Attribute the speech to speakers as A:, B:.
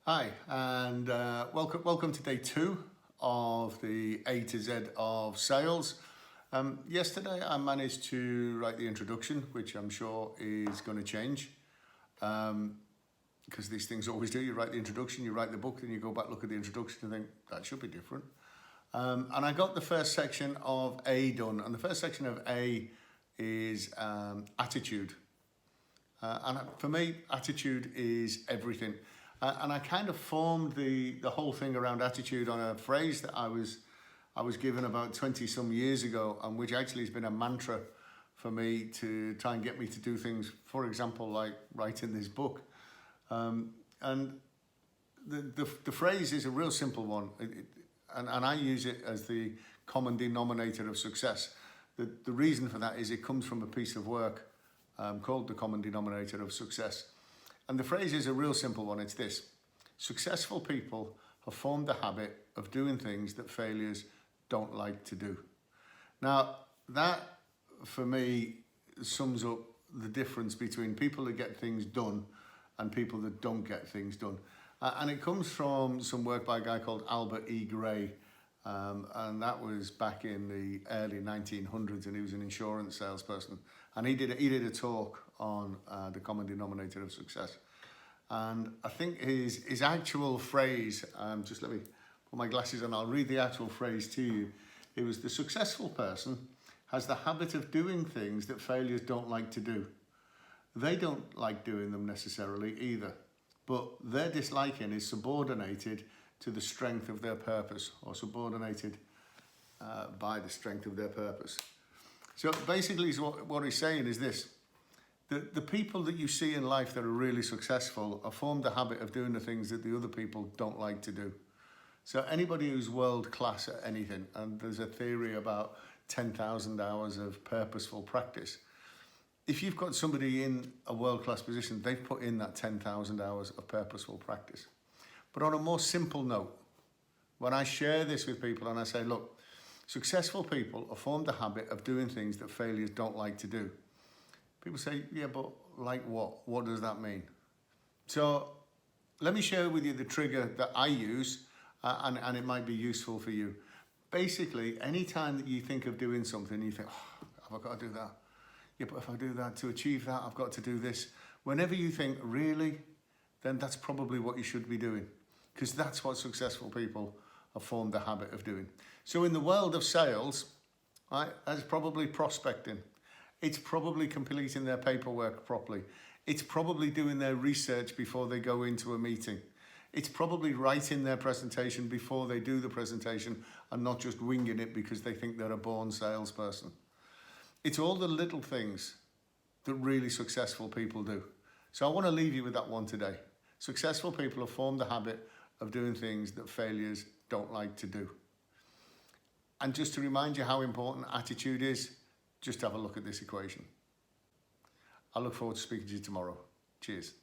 A: Hi, and welcome to day 2 of the A to Z of Sales. Yesterday I managed to write the introduction, which I'm sure is going to change because these things always do. You write the introduction, you write the book, then you go back, look at the introduction and think, that should be different. And I got the first section of A done, and the first section of A is attitude. And for me, attitude is everything. And I kind of formed the whole thing around attitude on a phrase that I was given about 20 some years ago, and which actually has been a mantra for me to try and get me to do things, for example, like writing this book. And the phrase is a real simple one, and I use it as the common denominator of success. The reason for that is it comes from a piece of work called the common denominator of success. And the phrase is a real simple one. It's this: successful people have formed the habit of doing things that failures don't like to do. Now, that for me sums up the difference between people that get things done and people that don't get things done. And it comes from some work by a guy called Albert E. Gray. And that was back in the early 1900s, and he was an insurance salesperson. And he did a talk on the common denominator of success. And I think his actual phrase, just let me put my glasses on, I'll read the actual phrase to you. It was: the successful person has the habit of doing things that failures don't like to do. They don't like doing them necessarily either, but their disliking is subordinated to the strength of their purpose, or subordinated by the strength of their purpose. So basically what he's saying is this: the people that you see in life that are really successful have formed the habit of doing the things that the other people don't like to do. So anybody who's world class at anything, and there's a theory about 10,000 hours of purposeful practice. If you've got somebody in a world class position, they've put in that 10,000 hours of purposeful practice. But on a more simple note, when I share this with people and I say, look, successful people have formed the habit of doing things that failures don't like to do. People say, yeah, but like what? What does that mean? So let me share with you the trigger that I use, and it might be useful for you. Basically, anytime that you think of doing something, you think, oh, have I got to do that? Yeah, but if I do that, to achieve that, I've got to do this. Whenever you think, really, then that's probably what you should be doing, because that's what successful people have formed the habit of doing. So in the world of sales, right, that's probably prospecting. It's probably completing their paperwork properly. It's probably doing their research before they go into a meeting. It's probably writing their presentation before they do the presentation and not just winging it because they think they're a born salesperson. It's all the little things that really successful people do. So I want to leave you with that one today. Successful people have formed the habit of doing things that failures don't like to do. And just to remind you how important attitude is, just have a look at this equation. I look forward to speaking to you tomorrow. Cheers.